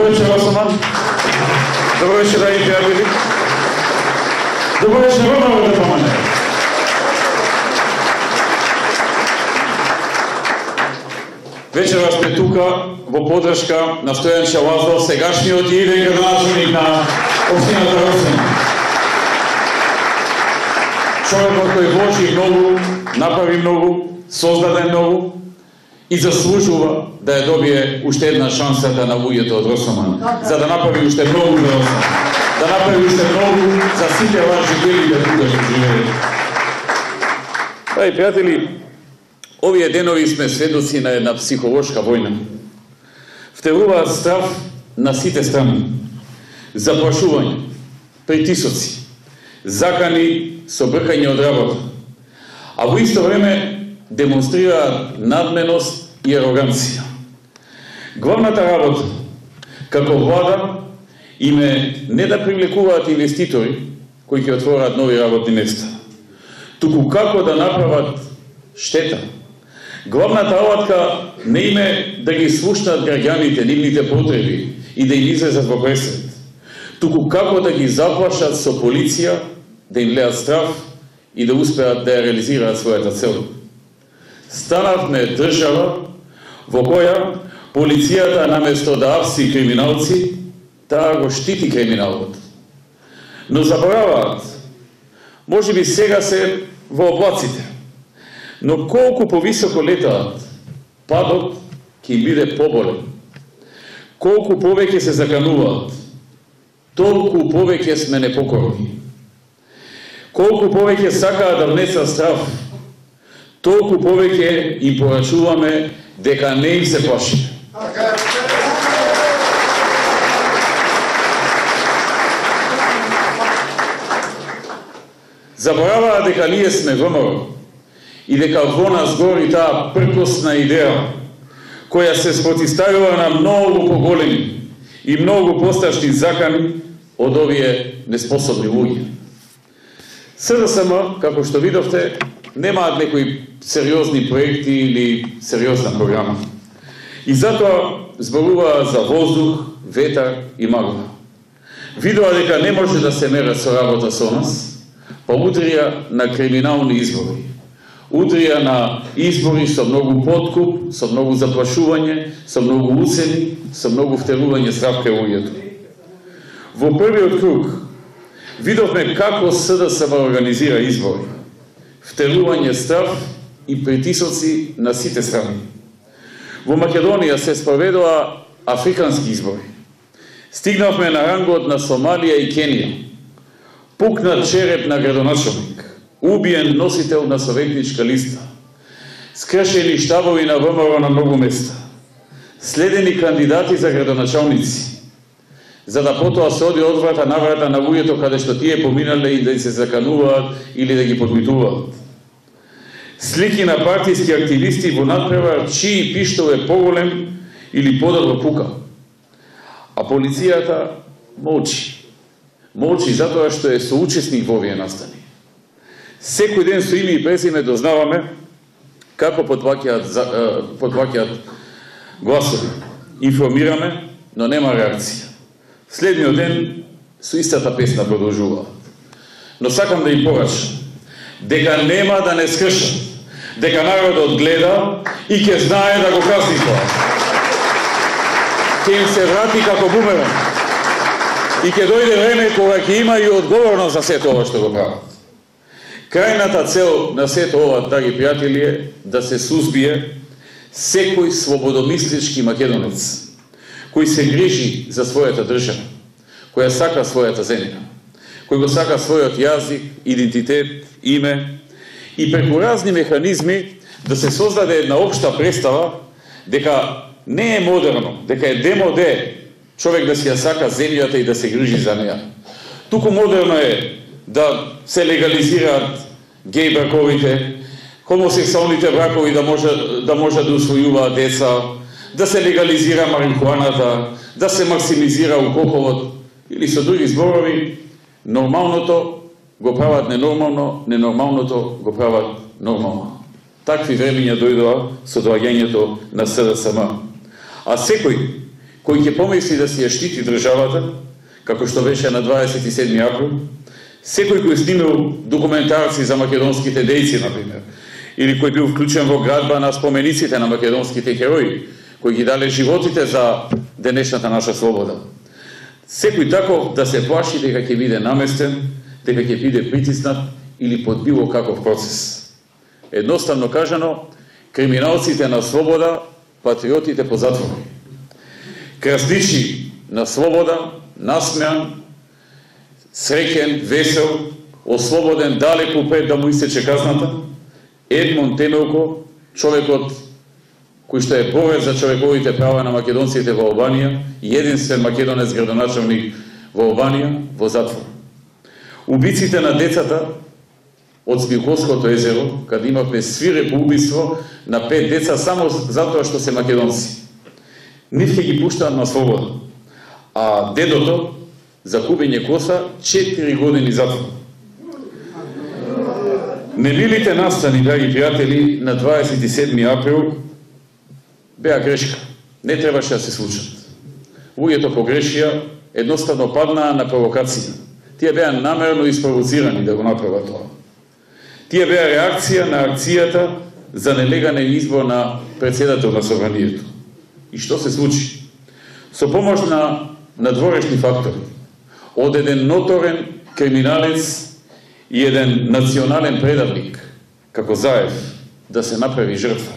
вечер, Росоман. Добро вечер, драги приятели. Добро вечер, Романо, да помане. Вечерва сме тука во подршка на Стојан Шаваздов, сегашниот и градоначелник на општината Росен. Човекот кој вложи многу, направи многу, создаде многу и заслужува да ја добие уште една шансата на луѓето од Росоман, за да направи уште многу за Росоман, да направи уште многу за сите ваши жители да тука што живеат. Пријатели, овие денови сме сведоци на една психолошка војна. Втеруваат страв на сите страни, заплашување, притисоци, закани со бркање од работа, а во исто време демонстрираат надменост и ароганција. Главната работа, како влада, им е не да привлекуваат инвеститори кои ќе отворат нови работни места, туку како да направат штета. Главната алатка не им е да ги слушнат граѓаните, нивните потреби и да им излезат во пресред, туку како да ги заплашат со полиција, да им леат страв и да успеат да ја реализираат својата цел. Станавме држава во која полицијата наместо да апси криминалци, таа го штити криминалот. Но забораваат, можеби сега се во облаците, но колку повисоко летаат, падот ќе им биде поболен. Колку повеќе се закануваат, толку повеќе сме непокорни. Колку повеќе сакаат да внесат страв, толку повеќе им порачуваме дека не им се плаши. Забораваа дека ние сме ВМРО и дека во нас гори таа пркосна идеја која се спротивставува на многу поголеми и многу посташни закани од овие неспособни луѓе. СДСМ, како што видовте, немаат некои сериозни проекти или сериозна програма. И затоа зборуваа за воздух, ветар и магла. Видоа дека не може да се мерат со работа со нас, па удрија на криминални избори. Удрија на избори со многу подкуп, со многу заплашување, со многу уцени, со многу втерување страв кај луѓето. Во првиот круг видовме како СДСМ организира избори. Втерување страв и притисоци на сите страни. Во Македонија се спроведоа африкански избори. Стигнавме на рангот на Сомалија и Кенија. Пукнат череп на градоначелник. Убиен носител на советничка листа. Скршени штабови на ВМРО на многу места. Следени кандидати за градоначалници. За да потоа се оди од врата на врата на луѓето каде што тие поминале и да се закануваат или да ги подмитуваат. Слики на партиски активисти во надпревар чии пиштол е поголем или подобро пука. А полицијата молчи. Молчи затоа што е соучесник во овие настани. Секој ден со име и презиме дознаваме како потваќаат гласови. Информираме, но нема реакција. Следниот ден со истата песна продолжуваат. Но сакам да им порачам дека нема да не скршат, дека народот гледа и ќе знае да го казни тоа. Ќе им се врати како бумеранг и ќе дојде време кога ќе има и одговорност за сето ова што го прават. Крајната цел на сето ова, драги пријатели, е да се сузбие секој слободомислички македонец кој се грижи за својата држава, која сака својата земја, кој го сака својот јазик, идентитет, име и преку разни механизми да се создаде една општа представа дека не е модерно, дека е демоде човек да си ја сака земјата и да се грижи за неја. Туку модерно е да се легализираат геј браковите, хомосексуалните бракови да може да усвојуваат деца, да се легализира марихуаната, да се максимизира алкохолот или со други зборови, нормалното го прават ненормално, ненормалното го прават нормално. Такви времења дојдоа со доаѓањето на СДСМ. А секој кој ќе помисли да си ја штити државата, како што беше на 27 април, секој кој снимил документарци за македонските дејци, например, или кој бил вклучен во градба на спомениците на македонските херои, кои ги дале животите за денешната наша слобода. Секој таков да се плаши дека ќе биде наместен, дека ќе биде притиснат или под било каков процес. Едноставно кажано, криминалците на слобода, патриотите по затвори. Красничи на слобода, насмеан, среќен, весел, ослободен далеку пред да му истече казната, Едмон Темелко, човекот кој што е борец за човековите права на македонците во Албанија и единствен македонец градоначалник во Албанија, во затвор. Убиците на децата од Смилковското езеро, каде имавме свирепо убиство на 5 деца само затоа што се македонци. Нив ќе ги пуштаат на слобода, а дедото за кубење коса 4 години затвор. Немилите настани, драги пријатели, на 27 април беа грешка. Не требаше да се случат. Луѓето погрешија, едноставно паднаа на провокација. Тие беа намерно испровоцирани да го направат тоа. Тие беа реакција на акцијата за нелегален избор на председател на собранието. И што се случи? Со помош на надворешни фактори, од еден ноторен криминалец и еден национален предавник, како Заев, да се направи жртва.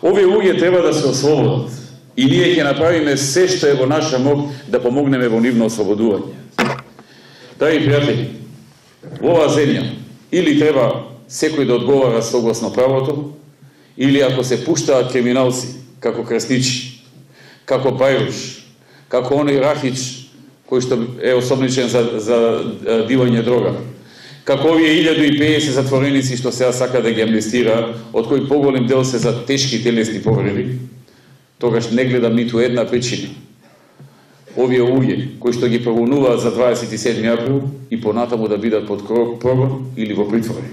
Овие луѓе треба да се ослободат и ние ќе направиме се што е во наша мог да помогнеме во нивно ослободување. Драги пријатели, во оваа земја или треба секој да одговара согласно правото, или ако се пуштаат криминалци, како Красничи, како Бајруш, како оној Рахич, кој што е особничен за дивање дрога, како овие 1050 затвореници што сега сака да ги амнестира, од кои поголем дел се за тешки телесни повреди, тогаш не гледам ниту една причина. Овие луѓе кои што ги прогонуваат за 27 април и понатаму да бидат под прогон или во притвори.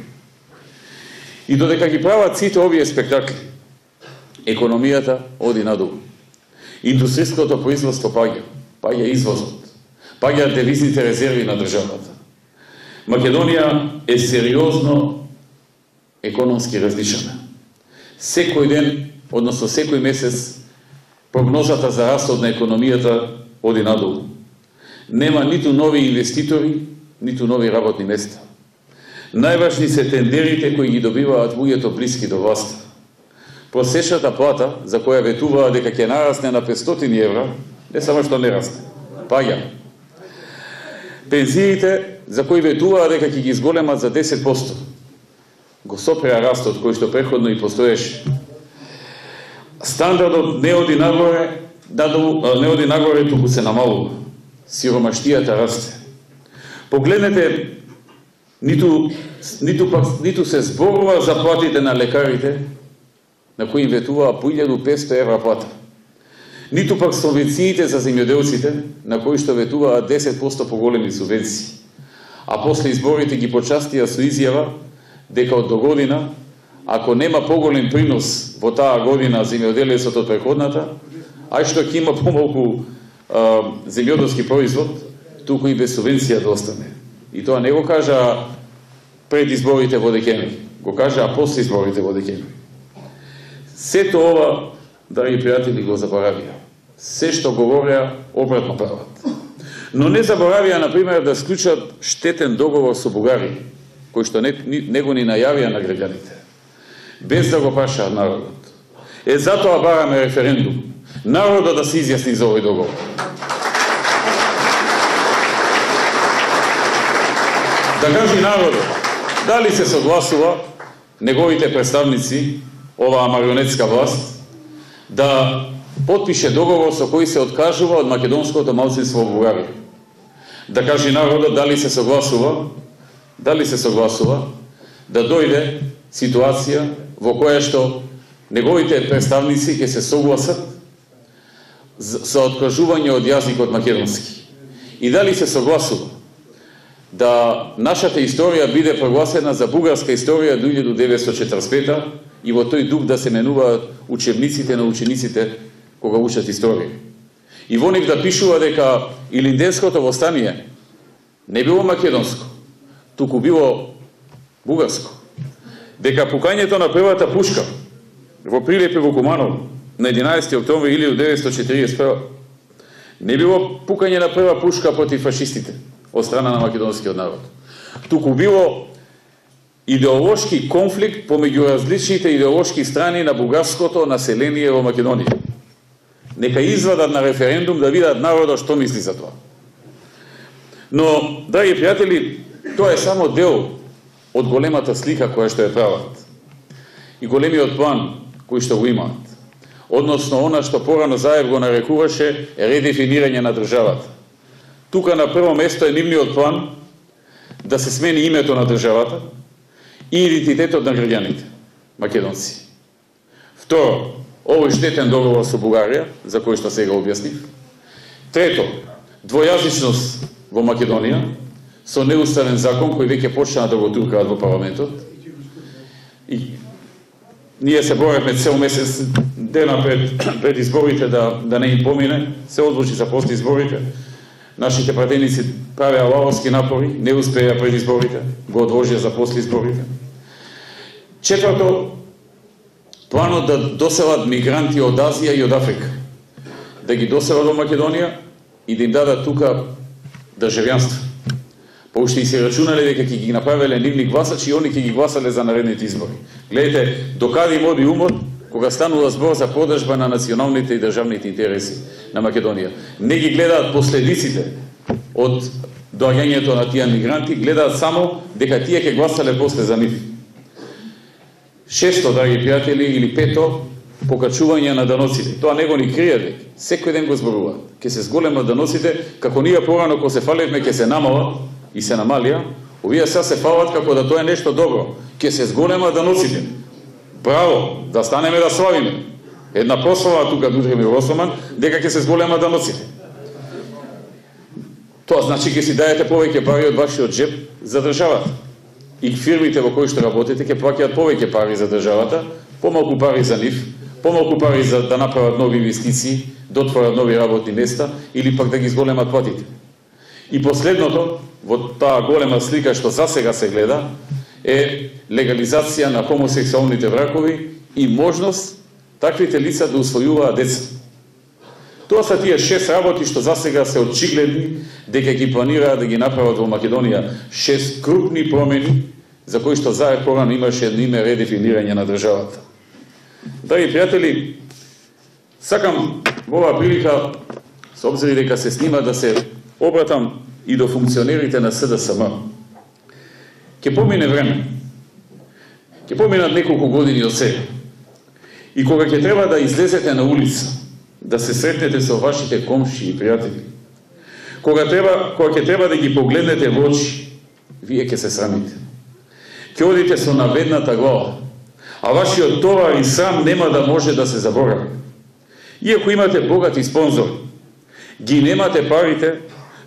И додека ги прават сите овие спектакли, економијата оди надолу. Индустријското производство паѓа извозот, паѓа девизните резерви на државата. Македонија е сериозно економски различена. Секој ден, односно секој месец, прогнозата за растот на економијата оди надолу. Нема ниту нови инвеститори, ниту нови работни места. Најважни се тендерите кои ги добиваат луѓето блиски до власта. Просечната плата, за која ветуваа дека ќе нарасне на 500 евра, не само што не расне, паѓа. Пензиите, за кои ветуваа дека ќе ги изголемат за 10%, го сопреа растот кој што преходно и постоеше. Стандардот не оди нагоре, туку се намалува. Сиромаштијата расте. Погледнете, ниту се зборува за платите на лекарите, на кои им ветуваа по 1500 евра плата. Ниту пак субвенциите за земјоделците, на кои што ветуваа 10% поголеми субвенции. А после изборите ги почастија со изјава дека од до година, ако нема поголем принос во таа година земјоделецот од преходната, ај што ќе има помалку земјоделски производ, туку и без субвенција да остане. И тоа не го кажа пред изборите во декември, го кажа после изборите во декември. Сето ова, драги пријатели, го заборавија. Се што говореа, обратно прават. Но не заборавија, например, да склучат штетен договор со Бугарија, кој што не го ни најавија на граѓаните, без да го прашаат народот. Затоа бараме референдум. Народот да се изјасни за овој договор. Да кажи народот, дали се согласува неговите представници, оваа марионетска власт, да потпише договор со кој се откажува од македонското малцинство во Бугарија. Да кажи народот дали се согласува да дојде ситуација во која што неговите представници ќе се согласат со откажување од јазикот македонски. И дали се согласува да нашата историја биде прогласена за бугарска историја до 1945 и во тој дух да се менуваат учебниците на учениците кога учат историја. И во нив да пишува дека Илинденското востание не било македонско, туку било бугарско. Дека пукањето на првата пушка во Прилепе во Куманово на 11. октомври 1941 не било пукање на прва пушка против фашистите од страна на македонскиот народ. Туку било идеолошки конфликт помеѓу различните идеолошки страни на бугарското население во Македонија. Нека извадат на референдум да видат народот што мисли за тоа. Но, драги пријатели, тоа е само дел од големата слика која што ја прават и големиот план кој што го имаат. Односно, она што порано Заев го нарекуваше редефинирање на државата. Тука на прво место е нивниот план да се смени името на државата и идентитетот на граѓаните, македонци. Второ, овој штетен договор со Бугарија, за кој што сега објаснив. Трето, двојазичност во Македонија, со неуставен закон кој веќе почна да го туркаат во парламентот. И ние се боревме цел месец дена пред изборите да не им помине, се одлучи за после изборите. Нашите пратеници правеа лавовски напори, не успеа пред изборите, го одложија за после изборите. Четврто, планот да доселат мигранти од Азија и од Африка, да ги доселат во Македонија и да им дадат тука државјанство. Поуште и се рачунале дека ќе ги направеле нивни гласачи и они ќе ги гласале за наредните избори. Гледайте, докаде им оди умот кога станува збор за подржба на националните и државните интереси на Македонија. Не ги гледаат последиците од доаѓањето на тие мигранти, гледаат само дека тие ќе гласале после за нив. Шесто, драги пријатели, или пето, покачување на даноците. Тоа него ни крие дека секој ден го зборуваат. Ќе се зголемат даноците, како ние порано кога се фалевме ќе се намала и се намалија, овие сега се фалат како да тоа е нешто добро. Ќе се зголемат даноците. Браво, да станеме да славиме. Една прослава тука Дудримир Осоман, дека ќе се зголемат даноците. Тоа значи ќе си дајете повеќе пари од вашиот джеб за државата. И фирмите во кои што работите ќе плаќаат повеќе пари за државата, помалку пари за нив, помалку пари за да направат нови инвестиции, да отворат нови работни места или пак да ги зголемат платите. И последното, во таа голема слика што засега се гледа, е легализација на хомосексуалните бракови и можност таквите лица да усвојуваат деца. Тоа се тие 6 работи што засега се очигледни дека ги планираат да ги направат во Македонија. 6 крупни промени за кои што Заев порано имаше едно име редефинирање на државата. Драги пријатели, сакам во оваа прилика, со обзир дека се снима, да се обратам и до функционерите на СДСМ. Ке помине време. Ке поминат неколку години од сега. И кога ќе треба да излезете на улица, да се сретнете со вашите комши и пријатели, кога ќе треба да ги погледнете во очи, вие ќе се срамите. Ќе одите со наведната глава, а вашиот товар и срам нема да може да се заборави. Иако имате богати спонзори, ги немате парите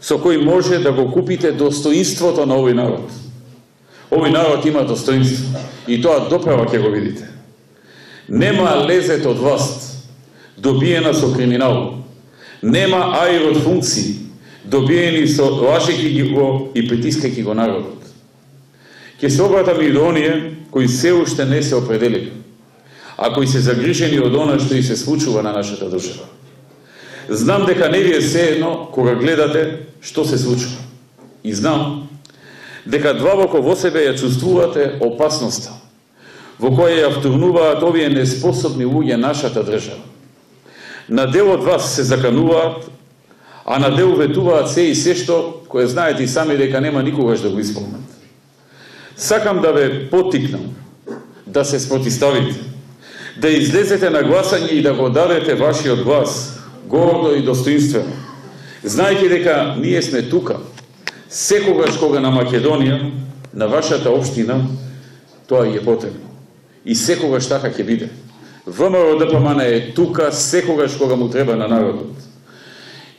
со кои може да го купите достоинството на овој народ. Овој народ има достоинство и тоа доправа ќе го видите. Нема лезет од власт добиена со криминал. Нема аир од функции добиени со лажејќи го и притискајќи го народот. Ќе се обратам и до оние кои се уште не се определили, а кои се загрижени од она што и се случува на нашата држава. Знам дека не ви е сеедно кога гледате што се случува. И знам дека длабоко во себе ја чувствувате опасноста во која ја втурнуваат овие неспособни луѓе нашата држава. На дел од вас се закануваат, а на дел ветуваат се и се што кое знаете и сами дека нема никогаш да го исполнат. Сакам да ве поттикнам да се спротивставите, да излезете на гласање и да го дадете вашиот глас гордо и достоинствено, знаејќи дека ние сме тука секогаш кога на Македонија, на вашата општина, тоа е потребно. И секогаш така ќе биде. ВМРО ДПМН е тука секогаш кога му треба на народот.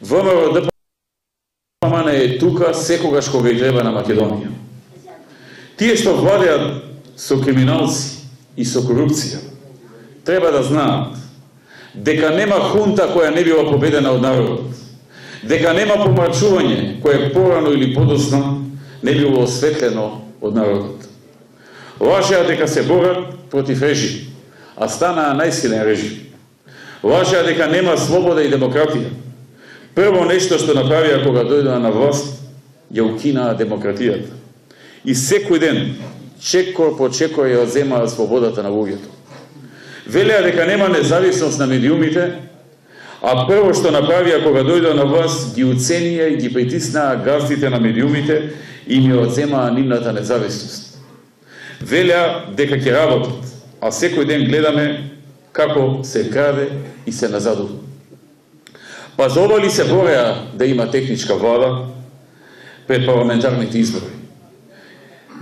ВМРО ДПМН е тука секогаш кога и треба на Македонија. Тие што владеат со криминалци и со корупција, треба да знаат дека нема хунта која не била победена од народот, дека нема помрачување кое порано или подоцна не било осветлено од народот. Лажеа дека се борат против режим, а станаа најсилен режим. Лажеа дека нема слобода и демократија. Прво нешто што направија кога дојдоа на власт, ја укинаа демократијата. И секој ден, чекор по чекор ја одземаа слободата на луѓето. Велеа дека нема независност на медиумите, а прво што направија кога дојдоа на власт, ги уценија и ги притиснаа газдите на медиумите и им ја одземаа нивната независност. Велеа дека ќе работат, а секој ден гледаме како се краде и се назадува. Па за ова ли се бореа да има техничка влада пред парламентарните избори?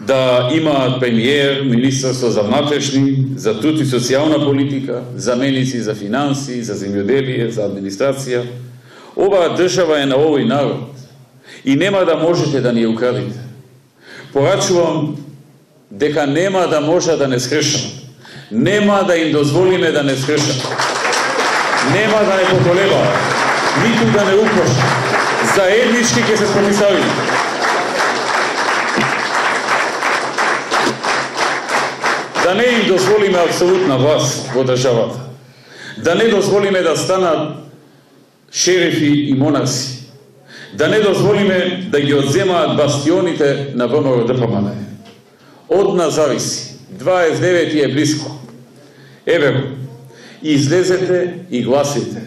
Да имаат премиер, министерство за внатрешни, за труд и социјална политика, заменици за финанси, за земјоделие, за администрација. Оваа држава е на овој народ и нема да можете да ни ја украдите. Порачувам дека нема да може да не скрешат. Нема да им дозволиме да не скрешат. Нема да не поколебаат, ниту да не укрошат. Заеднички ќе се спомисавиме. Да не им дозволиме апсолутна власт во државата. Да не дозволиме да станат шерифи и монаси. Да не дозволиме да ги одземаат бастионите на ВМРО-ДПМН. Од нас зависи. 29 е близко. Еве го. Излезете и гласите.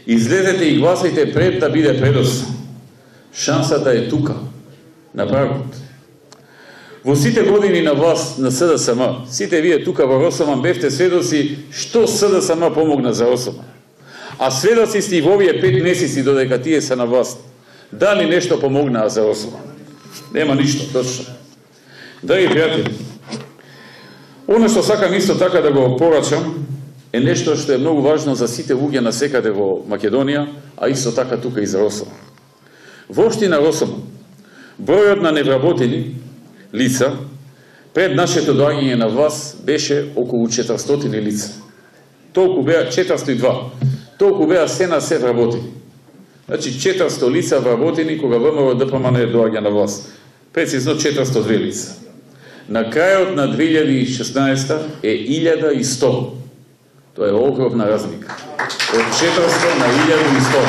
Излезете и гласите пред да биде предоста. Шансата е тука, на прагот. Во сите години на власт на СДСМ, сите вие тука во Росоман бевте сведоци што СДСМ помогна за Росоман. А сведоци сте и во овие 5 месеци додека тие се на власт. Дали нешто помогнаа за Росоман? Нема ништо, точно. Драги пријатели, оно што сакам исто така да го порачам е нешто што е многу важно за сите луѓе на секаде во Македонија, а исто така тука и за Росоман. Во општина Росоман, бројот на невработени лица пред нашето доаѓање на власт беше околу 400 лица. Толку беа 402. Толку беа се на се вработени. Значи 400 лица вработени кога ВМРО-ДПМН доаѓа на власт. Прецизно 402 лица. На крајот на 2016 е 1100. Тоа е огромна разлика. Од 400 на 1100.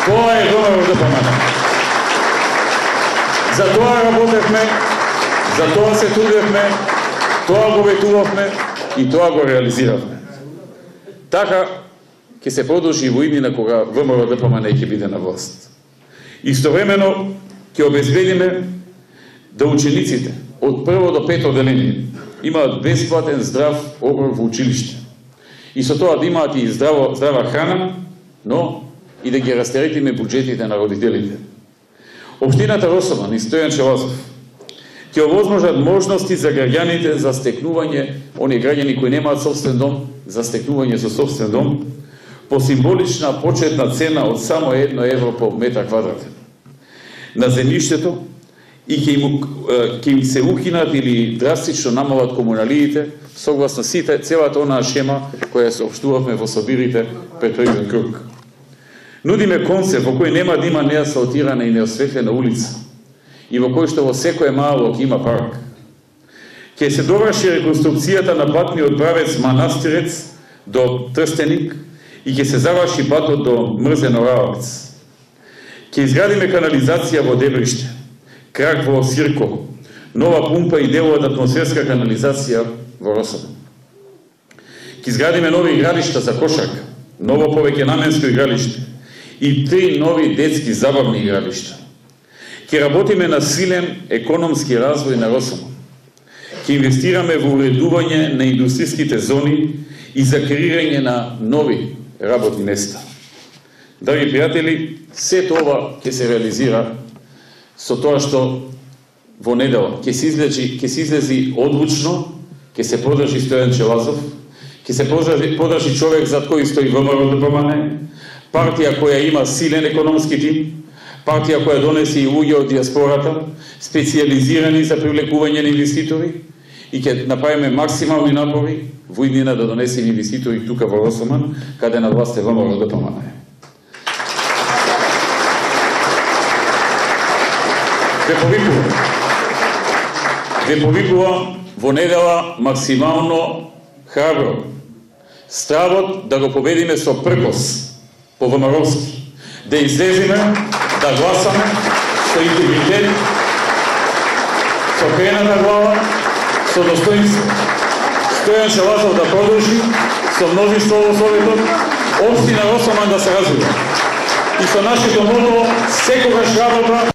Тоа е ВМРО-ДПМН. За тоа работевме, за тоа се трудевме, тоа го ветувавме и тоа го реализиравме. Така ќе се продолжи во иднина кога ВМРО-ДПМН ќе биде на власт. Истовремено ќе обезбедиме да учениците од прво до пето одделение имаат бесплатен здрав оброк во училиште. И со тоа да имаат и здрава храна, но и да ги растеретиме буџетите на родителите. Општината Росоман и Стојан Челазов ќе овозможат можности за граѓаните за стекнување, оние граѓани кои немаат собствен дом, за стекнување со собствен дом, по символична почетна цена од само 1 евро по метар квадратен на земјиштето и ќе им се укинат или драстично намалат комуналиите согласно целата онаа шема која соопштувавме во собирите пред првиот круг. Нудиме концепт во кој нема да има неасфалтирана и неосветлена улица и во кој што во секое мало ќе има парк. Ќе се доврши реконструкцијата на патниот правец Манастирец до Трстеник и ќе се заврши патот до Мрзен-Оравец. Ќе изградиме канализација во Дебриште, крак во Сирко, нова пумпа и делова атмосферска канализација во Росоман. Ќе изградиме нови игралишта за кошарка, ново повеќе наменско игралиште и 3 нови детски забавни игралишта. Ќе работиме на силен економски развој на Росоман. Ќе инвестираме во уредување на индустријските зони и за креирање на нови работни места. Драги пријатели, сето ова ќе се реализира со тоа што во недела ќе се излези одлучно, ќе се подржи Стојан Челазов, ќе се подржи човек зад кој стои ВМРО-ДПМН, партија која има силен економски тим, партија која донесе и луѓе од диаспората, специјализирани за привлекување на инвеститори, и ќе направиме максимални напори во иднина да донесеме инвеститори тука во Росоман, каде на власт е ВМРО ДПМН. Ве повикувам во недела максимално храбро. Стравот да го победиме со пркос по ВМРО-ски. Да излеземе, да гласаме со интегритет, со крената глава, со достоинство. Стојан Шалазов да продолжи со множество во Советот, општина Росоман да се развива. И со нашето мото секогаш работа